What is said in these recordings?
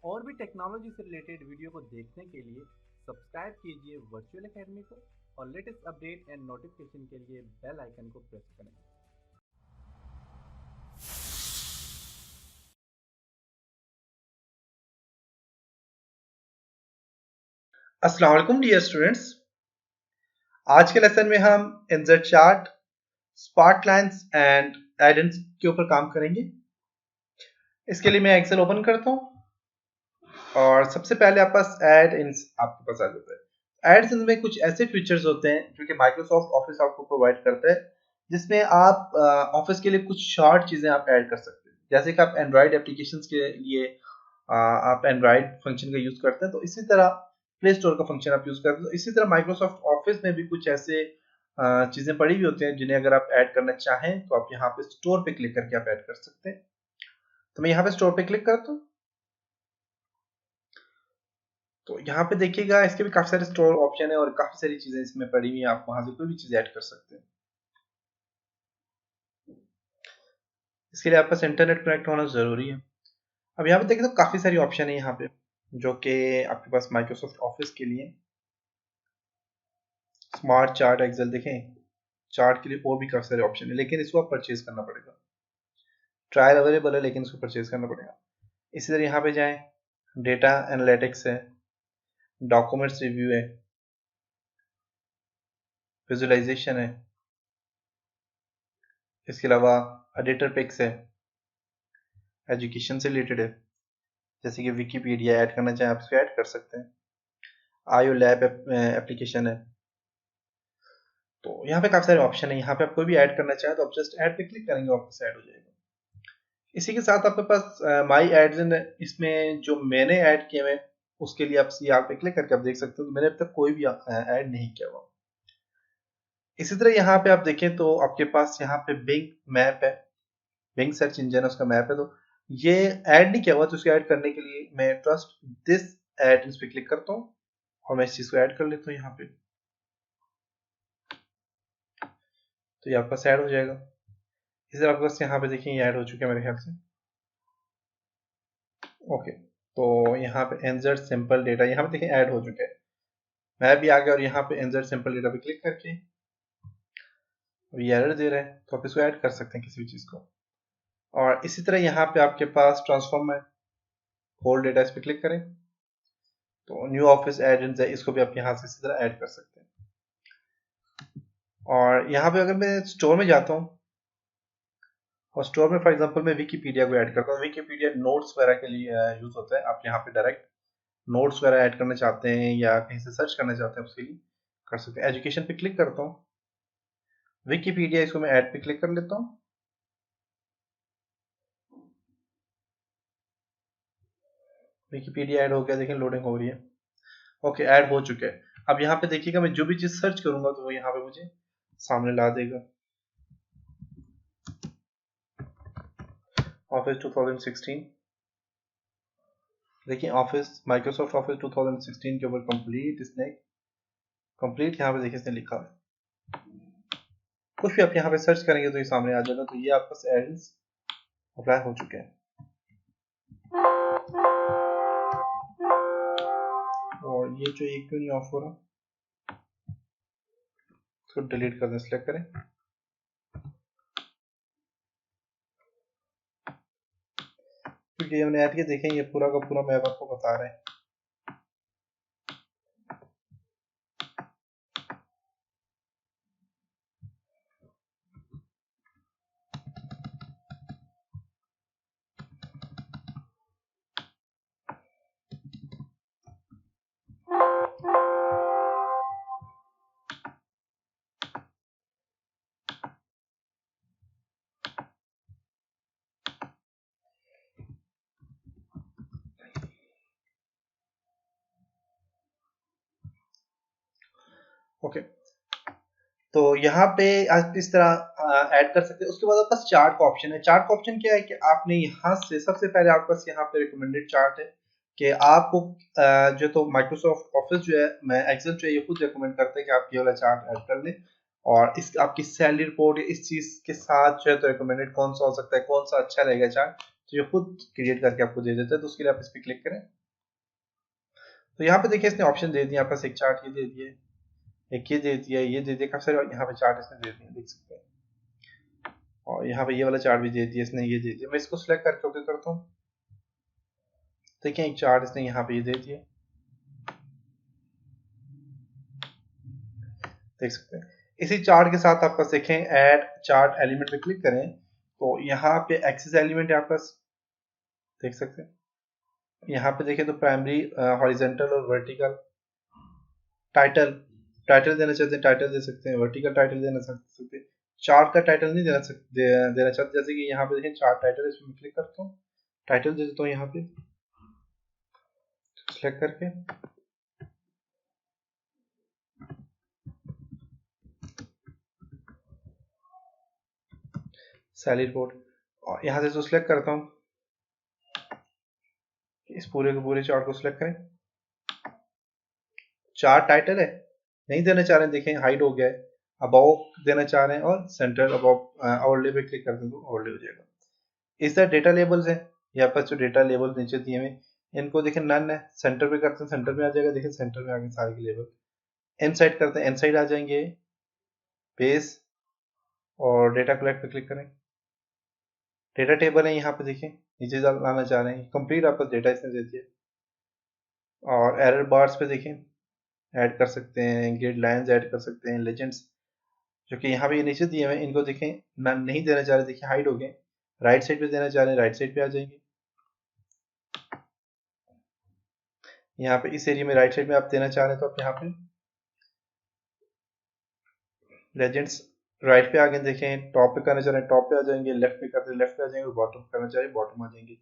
और भी टेक्नोलॉजी से रिलेटेड वीडियो को देखने के लिए सब्सक्राइब कीजिए वर्चुअल एकेडमी को और लेटेस्ट अपडेट एंड नोटिफिकेशन के लिए बेल आइकन को प्रेस करें। अस्सलाम वालेकुम डियर स्टूडेंट्स। आज के लेसन में हम insert chart, sparklines and add ins के ऊपर काम करेंगे। इसके लिए मैं एक्सेल ओपन करता हूं और सबसे पहले आपके पास एड इन्स आपके पास आ जाता है। एड्स में कुछ ऐसे फीचर्स होते हैं जो कि माइक्रोसॉफ्ट ऑफिस आपको प्रोवाइड करता है, जिसमें आप ऑफिस के लिए कुछ शॉर्ट चीजें आप ऐड कर सकते हैं। जैसे कि आप एंड्रॉइड एप्लीकेशंस के लिए आप एंड्रॉइड फंक्शन का यूज करते हैं, तो इसी तरह प्ले स्टोर का फंक्शन आप यूज करते हैं। तो इसी तरह माइक्रोसॉफ्ट ऑफिस में भी कुछ ऐसे चीजें पड़ी हुई होती हैं जिन्हें अगर आप ऐड करना चाहें तो आप यहाँ पे स्टोर पे क्लिक करके आप ऐड कर सकते हैं। तो मैं यहाँ पे स्टोर पे क्लिक करता हूँ। तो यहाँ पे देखिएगा इसके भी काफी सारे स्टोर ऑप्शन है और काफी सारी चीजें इसमें पड़ी हुई हैं। आप वहां से कोई भी चीज ऐड कर सकते हैं। इसके लिए आपके पास इंटरनेट कनेक्ट होना जरूरी है। अब यहाँ पे देखें तो काफी सारी ऑप्शन है यहाँ पे जो कि आपके पास माइक्रोसॉफ्ट ऑफिस के लिए। स्मार्ट चार्ट, एक्सेल, देखें चार्ट के लिए और भी काफी सारे ऑप्शन है, लेकिन इसको आप परचेज करना पड़ेगा। ट्रायल अवेलेबल है लेकिन इसको परचेज करना पड़ेगा। इसी तरह यहाँ पे जाएं, डेटा एनालिटिक्स है, डॉक्यूमेंट्स रिव्यू है, विजुअलाइजेशन है, इसके अलावा एडिटर पिक्स है, एजुकेशन से रिलेटेड है, जैसे कि विकीपीडिया ऐड करना चाहें आप इसको ऐड कर सकते हैं। आईओ लैब एप्लीकेशन है। तो यहाँ पे काफी सारे ऑप्शन है। यहाँ पे आप कोई भी ऐड करना चाहें तो आप जस्ट ऐड पे क्लिक करेंगे, वापस ऐड हो जाएगा। इसी के साथ आपके पास माई एड्स इन, इसमें जो मैंने ऐड किए हुए उसके लिए आप यहाँ पे क्लिक करके आप देख सकते हो तो मैंने अब तक कोई भी ऐड नहीं किया हुआ। इसी तरह यहाँ पे आप देखें तो आपके पास यहाँ पे बिंग मैप है, बिंग सर्च इंजन है, उसका मैप है। तो ये ऐड नहीं किया हुआ, तो इसको ऐड करने के लिए मैं ट्रस्ट दिस ऐड इस पे क्लिक करता हूँ और मैं इस चीज को ऐड कर लेता हूँ यहाँ पे। तो ये आपके पास ऐड हो जाएगा। इसी तरह आपके पास यहाँ पे देखिए ये ऐड हो चुका है मेरे ख्याल से। ओके, तो यहाँ पे इंसर्ट सिंपल डेटा, यहाँ पे देखिए ऐड हो चुका है। मैं भी आ गया और यहाँ पे इंसर्ट सिंपल डेटा पे क्लिक करके ये एरर दे रहा है, तो आप इसको ऐड कर सकते हैं किसी भी चीज को। और इसी तरह यहाँ पे आपके पास ट्रांसफॉर्म है, होल डेटा, इस पे क्लिक करें तो न्यू ऑफिस एड इन है, इसको भी आप यहाँ से इसी तरह ऐड कर सकते हैं। और यहाँ पे अगर मैं स्टोर में जाता हूँ और स्टोर में फॉर एग्जांपल मैं विकीपीडिया को ऐड करता हूँ, विकीपीडिया नोट्स वगैरह के लिए यूज होता है। आप यहाँ पे डायरेक्ट नोट्स वगैरह ऐड करना चाहते हैं या कहीं से सर्च करना चाहते हैं उसके लिए कर सकते हैं। एजुकेशन पे क्लिक करता हूँ, विकीपीडिया, इसको मैं ऐड पे क्लिक कर लेता हूँ। विकीपीडिया ऐड हो गया, देखें लोडिंग हो रही है। ओके, ऐड हो चुके हैं। अब यहाँ पे देखिएगा मैं जो भी चीज सर्च करूंगा तो वो यहाँ पे मुझे सामने ला देगा। ऑफिस 2016, देखिए ऑफिस, माइक्रोसॉफ्ट ऑफिस 2016 के ऊपर कंप्लीट, इसने कंप्लीट यहाँ पे देखिए इसने लिखा है। कुछ भी आप यहाँ पे सर्च करेंगे तो ये सामने आ जाएगा। तो ये आपका एड्स अप्लाई हो चुके हैं। और ये जो एक क्यों नहीं ऑफ हो रहा, इसको डिलीट कर दें, सिलेक्ट करें। क्योंकि हमने ऐड के देखें ये पूरा का पूरा मैप आपको बता रहे हैं। ओके, तो यहाँ पे आप इस तरह ऐड कर सकते हैं। उसके बाद आपके पास चार्ट का ऑप्शन है। चार्ट का ऑप्शन क्या है कि आपने यहाँ से सबसे पहले आपके पास यहाँ पे रिकमेंडेड चार्ट है कि आपको जो तो माइक्रोसॉफ्ट ऑफिस जो है, मैं एक्सेल जो है, ये खुद रिकमेंड करता है कि आप ये वाला चार्ट ऐड कर लें। और इस आपकी सैलरी रिपोर्ट इस चीज के साथ जो है तो रिकमेंडेड कौन सा हो सकता है, कौन सा अच्छा रहेगा चार्ट, तो ये खुद क्रिएट करके आपको दे देता है, तो उसके लिए आप इस पर क्लिक करें। तो यहाँ पे देखिए इसने ऑप्शन दे दिए, आपके पास एक चार्ट ये दे दिए, एक ये दे दिया, ये दे दिया, काफी सारे यहाँ पे चार्ट इसने दे दिए, देख सकते हैं। और यहाँ पे ये वाला चार्ट भी दे दिया इसने, ये दे दिया। मैं इसको सिलेक्ट करके ओके करता हूँ। देखिए एक चार्ट इसने यहाँ पे ये दे दिया, देख सकते हैं। इसी चार्ट के साथ आपका देखें ऐड चार्ट एलिमेंट पे क्लिक करें तो यहाँ पे एक्सिस एलिमेंट है आपका, देख सकते हैं। यहाँ पे देखें तो प्राइमरी, हॉरिजॉन्टल और वर्टिकल टाइटल, टाइटल देना चाहते हैं टाइटल दे सकते हैं, वर्टिकल टाइटल देना सकते हैं, चार्ट का टाइटल नहीं देना चाहते। जैसे कि यहाँ पे देखें चार्ट टाइटल, इसमें क्लिक करता हूँ, टाइटल दे देता हूँ यहाँ पे सिलेक्ट करके। सैलरी रिपोर्ट, और यहाँ से जो सिलेक्ट करता हूँ, इस पूरे के पूरे चार्ट को सिलेक्ट करें। चार्ट टाइटल है नहीं देना चाह रहे हैं, देखें हाइड हो गया है। अबाउ देना चाह रहे हैं और सेंटर अबाउ ओवरले पे क्लिक कर दें तो ओवरले हो जाएगा। इस तरह डेटा लेबल्स है, यहाँ पर जो डेटा लेबल नीचे दिए हुए इनको देखें नन है, सेंटर पे करते हैं सेंटर में आ जाएगा, देखें सेंटर में आ गए सारे के लेबल। एन साइड करते हैं, एन साइड आ जाएंगे, पेज और डेटा कलेक्ट पे क्लिक करें। डेटा टेबल है यहाँ पे देखें, नीचे लाना चाह रहे हैं, कंप्लीट आपका डेटा इसने दे दिया। और एरर बार्स पे देखें ऐड कर सकते हैं, ग्रिड लाइंस ऐड कर सकते हैं, लेजेंड्स जो कि यहाँ पे ये नीचे दिए हुए हैं इनको देखें नहीं देना चाह रहे, देखिए हाइड हो गए। राइट साइड पे देना चाह रहे हैं, राइट साइड पे आ जाएंगे। यहाँ पे इस एरिया में राइट साइड में आप देना चाह रहे हैं तो आप यहाँ पे लेजेंड्स राइट पे आ गए, देखें टॉप पे करना चाह रहे हैं टॉप पे आ जाएंगे, लेफ्ट पे करते हैं लेफ्ट पे आ जाएंगे, बॉटम करना चाह रहे हैं बॉटम आ जाएंगे।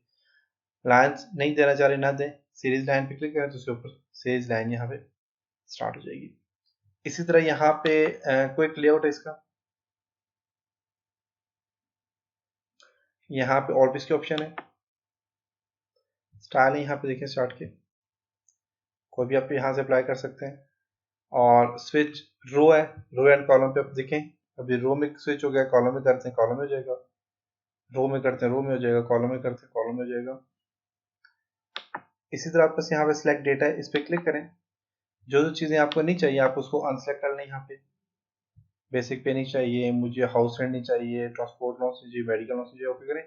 लाइन्स नहीं देना चाह रहे ना दें, सीरीज लाइन पे क्लिक करें तो उसके ऊपर सीरीज लाइन यहाँ पे स्टार्ट हो जाएगी। इसी तरह यहाँ पे कोई लेआउट है इसका, यहाँ पे और भी इसके ऑप्शन है, स्टाइल है यहाँ पे देखें स्टार्ट के, कोई भी आप यहाँ से अप्लाई कर सकते हैं। और स्विच रो है, रो एंड कॉलम पे आप देखें, अभी रो में स्विच हो गया, कॉलम में करते हैं कॉलम में हो जाएगा, रो में करते हैं रो में हो जाएगा, कॉलम में करते हैं कॉलम में हो जाएगा। इसी तरह आप बस यहाँ पे सिलेक्ट डेटा है, इस पे क्लिक करें। जो जो चीजें आपको नहीं चाहिए आप उसको अनसेलेक्ट कर लें। यहाँ पे बेसिक पे नहीं चाहिए मुझे, हाउस रेंट नहीं चाहिए, ट्रांसपोर्ट लॉस नहीं चाहिए, मेडिकल लॉस नहीं चाहिए, ओके करें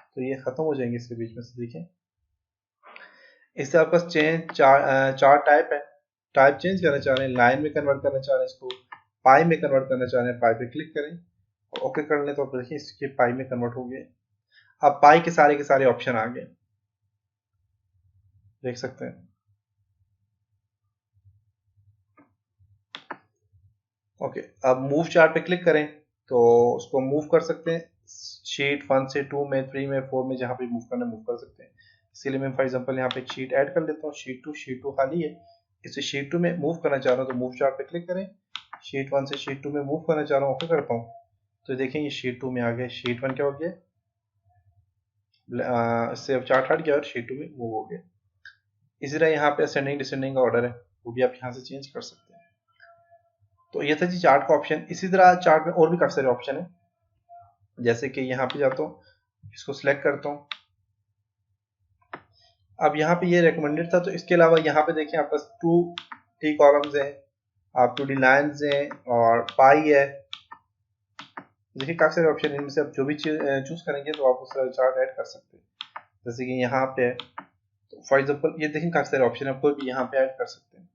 तो ये खत्म हो जाएंगे इसके बीच में से। देखें इससे आपका चेंज चार टाइप है, टाइप चेंज करना चाह रहे हैं, लाइन में कन्वर्ट करना चाह रहे हैं, इसको पाई में कन्वर्ट करना चाह रहे हैं, पाई पे क्लिक करें और ओके कर लें तो आप देखिए इसके पाई में कन्वर्ट हो गए। अब पाई के सारे ऑप्शन आ गए, देख सकते हैं। ओके अब मूव चार्ट पे क्लिक करें तो उसको मूव कर सकते हैं, शीट 1 से 2 में, 3 में, 4 में, जहाँ पे मूव करना मूव कर सकते हैं। इसीलिए मैं फॉर एग्जांपल यहाँ पे एक शीट ऐड कर लेता हूँ, शीट 2 खाली है, इसे शीट 2 में मूव करना चाह रहा हूँ तो मूव चार्ट पे क्लिक करें, शीट 1 से शीट 2 में मूव करना चाह रहा हूँ, ओके करता हूँ तो देखें ये शीट 2 में आ गया, शीट 1 क्या हो गया, सेव चार्ट हट गया और शीट 2 में मूव हो गया। इसी तरह यहाँ पे असेंडिंग डिसेंडिंग का ऑर्डर है, वो भी आप यहाँ से चेंज कर सकते हैं। तो ये था जी चार्ट का ऑप्शन। इसी तरह चार्ट में और भी काफी सारे ऑप्शन है, जैसे कि यहाँ पे जाता हूँ, इसको सिलेक्ट करता हूँ। अब यहाँ पे ये रिकमेंडेड था, तो इसके अलावा यहाँ पे देखें आप पास 2D कॉलम्स हैं, आप 2D लाइन्स हैं और पाई है। देखिए काफी सारे ऑप्शन है, इनमें से आप जो भी चूज करेंगे तो आप उस चार्ट ऐड कर सकते हैं। जैसे कि यहाँ पे तो फॉर एग्जांपल ये देखें काफी सारे ऑप्शन है, आप कोई भी यहाँ पे ऐड कर सकते हैं।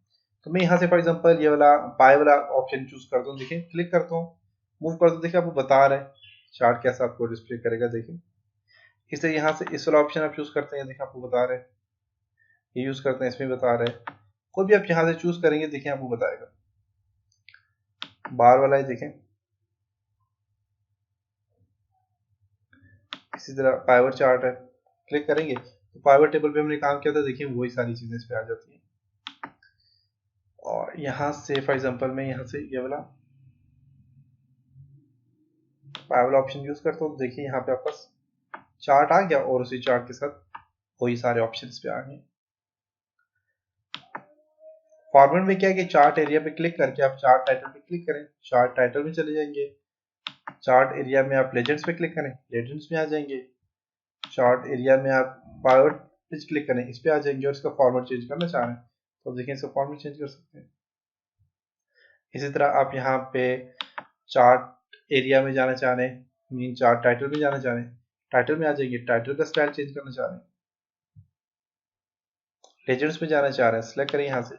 तो मैं यहाँ से फॉर एग्जांपल ये वाला पाई वाला ऑप्शन चूज करता हूँ, देखिए क्लिक करता हूँ, मूव करता हूँ, देखिए आपको बता रहा है चार्ट कैसा आपको डिस्प्ले करेगा। देखिए इससे यहाँ से इस वाला ऑप्शन आप चूज करते हैं, देखिए आपको बता रहे हैं, ये यूज करते हैं इसमें बता रहे हैं। कोई भी आप यहाँ से चूज करेंगे देखिए आपको बताएगा। बार वाला है देखें, इसी तरह पाइवट चार्ट है, क्लिक करेंगे तो पाइवट टेबल पे हमने काम किया था, देखिए वही सारी चीजें इस पे आ जाती हैं। और यहाँ से फॉर एग्जांपल मैं यहाँ से ये वाला पाइवट ऑप्शन यूज करता हूँ, देखिए यहाँ पे आपका चार्ट आ गया और उसी चार्ट के साथ वही सारे ऑप्शन इस पे आ गए। फॉर्मेट में क्या है कि चार्ट एरिया पे क्लिक करके आप चार्ट टाइटल पे क्लिक करें, चार्ट टाइटल में चले जाएंगे, चार्ट एरिया में आप लेजेंड्स पे क्लिक करें, लेजेंड्स में आ जाएंगे, चार्ट एरिया में आप पाइवट पे क्लिक करें, इस पे आ जाएंगे और इसका फॉर्मेट चेंज करना चाह रहे हैं तो देखिए इसका फॉर्मेट चेंज कर सकते हैं। इसी तरह आप यहाँ पे चार्ट एरिया में जाना चाह रहे हैं, मीन चार्ट टाइटल में जाना चाह रहे हैं, टाइटल में आ जाएंगे, टाइटल का स्टाइल चेंज करना चाह रहे हैं, लेजेंड्स में जाना चाह रहे हैं, सिलेक्ट करें यहाँ से,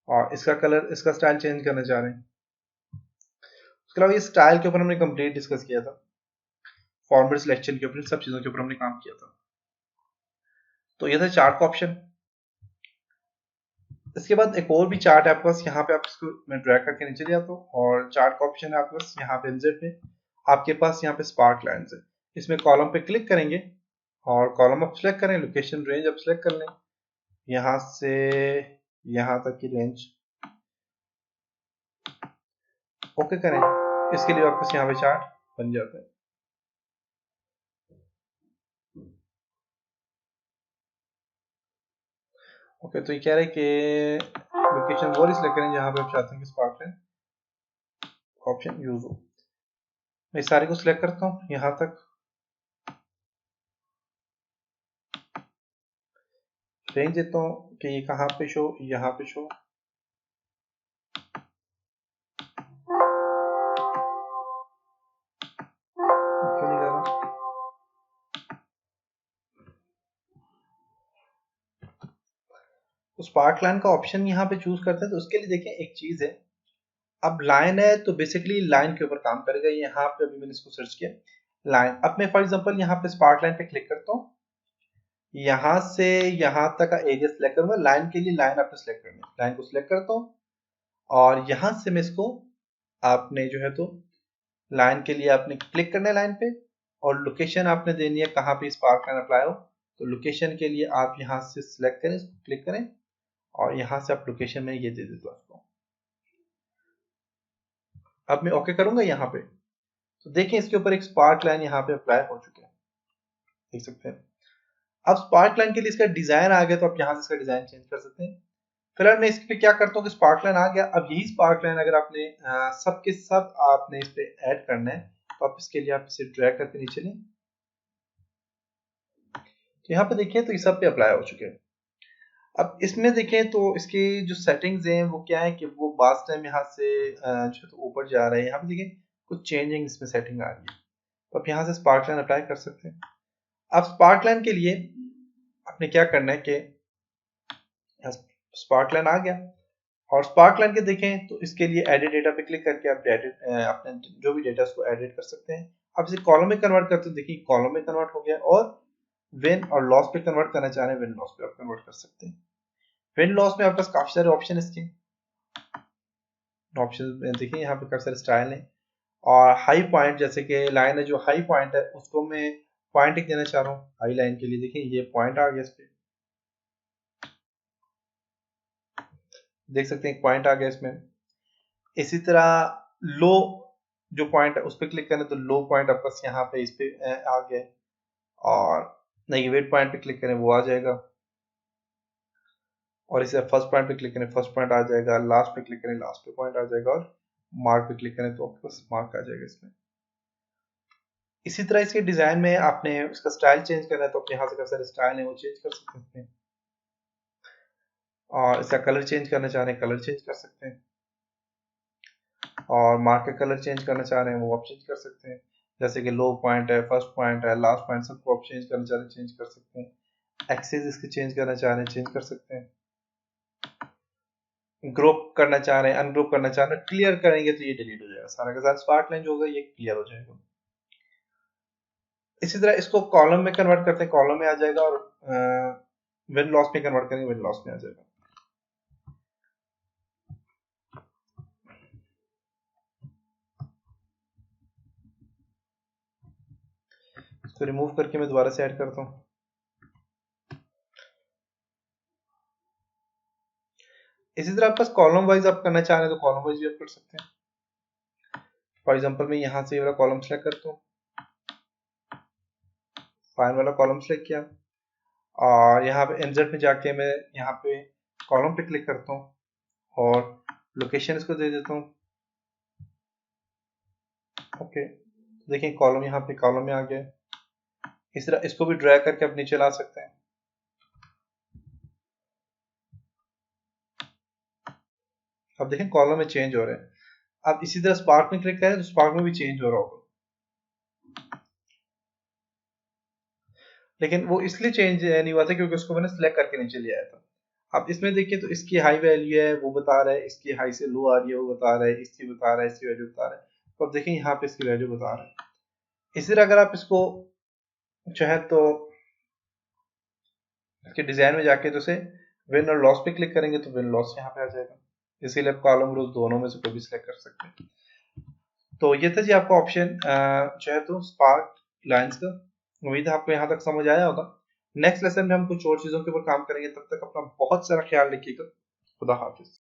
और इसका कलर, इसका स्टाइल चेंज करना चाह रहे हैं। उसके अलावा ये स्टाइल के ऊपर हमने कंप्लीट डिस्कस किया था, फॉर्मेट सिलेक्शन के ऊपर, सब चीजों के ऊपर हमने काम किया था। तो ये था चार्ट का ऑप्शन। इसके बाद एक और भी चार्ट है आपके पास, यहाँ पे आप इसको मैं ड्रैग करके नीचे ले आता हूँ और चार्ट का ऑप्शन है आपके पास यहाँ पे इंसर्ट में, आपके पास यहाँ पे स्पार्क लाइन्स है, इसमें कॉलम पे क्लिक करेंगे और कॉलम आप सिलेक्ट करें, लोकेशन रेंज आप सिलेक्ट कर लें, यहाँ से यहाँ तक की रेंज ओके करें, इसके लिए आपके पास यहाँ पे चार्ट बन जाता है। ओके, तो ये कह रहे हैं कि लोकेशन वो सिलेक्ट करें जहाँ पे आप चाहते हैं कि स्पार्क लाइन ऑप्शन यूज हो। मैं इस सारे को सिलेक्ट करता हूँ, यहाँ तक रेंज देता हूँ कि ये कहाँ पे शो, यहाँ पे शो, क्यों नहीं कर रहा। तो स्पार्क लाइन का ऑप्शन यहाँ पे चूज करते हैं तो उसके लिए देखें एक चीज है, अब लाइन है तो बेसिकली लाइन के ऊपर काम करेगा। यहाँ पे अभी मैंने इसको सर्च किया लाइन, अब मैं फॉर एग्जांपल यहाँ पे स्पार्क लाइन पे क्लिक करता हूँ, यहाँ से यहाँ तक का एरिया सिलेक्ट करूंगा, लाइन के लिए लाइन आपने सिलेक्ट करनी है, लाइन को सिलेक्ट करता हूँ और यहाँ से मैं इसको आपने जो है तो लाइन के लिए आपने क्लिक करना है लाइन पे, और लोकेशन आपने देनी है कहाँ पे स्पार्क लाइन अप्लाई हो, तो लोकेशन के लिए आप यहाँ से सिलेक्ट करें, क्लिक करें और यहाँ से आप लोकेशन में ये दे देते हो आपको। अब मैं ओके करूंगा यहाँ पे, तो देखें इसके ऊपर एक स्पार्क लाइन यहाँ पे अप्लाई हो चुके हैं, देख सकते हैं। अब स्पार्क लाइन के लिए इसका डिजाइन आ गया तो आप यहाँ से इसका डिजाइन चेंज कर सकते हैं। फिलहाल मैं इस पे क्या करता हूँ कि स्पार्क लाइन आ गया, अब यही स्पार्क लाइन अगर आपने सब के सब आपने इस पे ऐड करना है तो आप इसके लिए आप इसे ड्रैग करके नीचे लें, तो यहाँ पे देखिए तो ये सब पे अप्लाई हो चुके हैं। अब इसमें देखें तो इसकी जो सेटिंग्स हैं वो क्या है कि वो बास टाइम यहाँ से जो तो ऊपर जा रहे हैं, यहाँ पे देखें कुछ चेंजिंग इसमें सेटिंग आ रही है, तो आप यहाँ से स्पार्क लाइन अप्लाई कर सकते हैं। अब स्पार्क लाइन के लिए आपने क्या करना है कि स्पार्क लाइन आ गया और स्पार्क लाइन के देखें तो इसके लिए एडिट डेटा पे क्लिक करके आप एडिट अपने जो भी डेटा उसको एडिट कर सकते हैं। आप इसे कॉलम में कन्वर्ट करते हैं, देखिए कॉलम में कन्वर्ट हो गया, और विन और लॉस पे कन्वर्ट करना चाह रहे हैं, विन लॉस पे आप कन्वर्ट कर सकते हैं। विन लॉस में आपके पास काफी सारे ऑप्शन इसके ऑप्शन देखिए, यहाँ पे काफी सारे स्टाइल है, और हाई पॉइंट जैसे कि लाइन है जो हाई पॉइंट है उसको मैं पॉइंट एक देना चाह रहा हूँ हाई लाइन के लिए, देखिए ये पॉइंट आ गया, इस पे देख सकते हैं एक पॉइंट आ गया इसमें। इसी तरह लो जो पॉइंट है उस पर क्लिक करें तो लो पॉइंट आपका यहाँ पे इस पे आ गया, और नेगेटिव पॉइंट पे क्लिक करें वो आ जाएगा, और इसे फर्स्ट पॉइंट पे क्लिक करें फर्स्ट पॉइंट आ जाएगा, लास्ट पे क्लिक करें लास्ट पे पॉइंट आ जाएगा, और मार्क पे क्लिक करें तो आपके पास मार्क आ जाएगा इसमें। इसी तरह इसके डिजाइन में आपने इसका स्टाइल चेंज करना है तो यहाँ से काफी सारे स्टाइल है वो चेंज कर सकते हैं, और इसका कलर चेंज करना चाह रहे हैं कलर चेंज कर सकते हैं, और मार्क का कलर चेंज करना चाह रहे हैं वो आप चेंज कर सकते हैं, जैसे कि लो पॉइंट है फर्स्ट पॉइंट है लास्ट पॉइंट सबको आप चेंज करना चाह रहे हैं चेंज कर सकते हैं, एक्सेस इसके चेंज करना चाह रहे हैं चेंज कर सकते हैं, ग्रुप करना चाह रहे हैं अनग्रुप करना चाह रहे हैं, क्लियर करेंगे तो ये डिलीट हो जाएगा सारा का सारा, स्पार्क लाइन जो होगा ये क्लियर हो जाएगा। इसी तरह इसको कॉलम में कन्वर्ट करते हैं, कॉलम में आ जाएगा, और विन लॉस में कन्वर्ट करेंगे विन लॉस में आ जाएगा। इसको रिमूव करके मैं दोबारा से ऐड करता हूँ। इसी तरह आपके पास कॉलम वाइज आप करना चाह रहे हैं तो कॉलम वाइज भी आप कर सकते हैं। फॉर एग्जांपल मैं यहाँ से ये वाला कॉलम सेलेक्ट करता हूँ, फाइन वाला कॉलम सेलेक्ट किया, और यहाँ पे इंसर्ट में जाके मैं यहाँ पे कॉलम पे क्लिक करता हूँ और लोकेशन इसको दे देता हूँ, ओके। देखिए कॉलम यहाँ पे कॉलम में आ गया। इस तरह इसको भी ड्रैग करके आप नीचे ला सकते हैं। अब देखें कॉलम में चेंज हो रहे हैं। अब इसी तरह स्पार्क में क्लिक करें तो स्पार्क में भी चेंज हो रहा होगा, लेकिन वो इसलिए चेंज नहीं हुआ था क्योंकि उसको मैंने सिलेक्ट करके नीचे ले आया था। अब इसमें देखिए तो इसकी हाई वैल्यू है वो बता रहा है, इसकी हाई से लो आ रही है वो बता रहा है, इसकी बता रहा है, इसकी वैल्यू बता रहा है। तो अब देखिए यहाँ पे इसकी वैल्यू बता रहा है। इसी तरह अगर आप इसको चाहे तो इसके डिजाइन में जाके तो से विन और लॉस पे क्लिक करेंगे तो विन लॉस यहाँ पे आ जाएगा। इसीलिए आप कॉलम रोज दोनों में से कोई भी सिलेक्ट कर सकते हैं। तो ये था जी आपका ऑप्शन चाहे तो स्पार्क लाइंस का। उम्मीद है आपको यहाँ तक समझ आया होगा। नेक्स्ट लेसन में हम कुछ और चीजों के ऊपर काम करेंगे। तब तक अपना बहुत सारा ख्याल रखिएगा। खुदा हाफिज।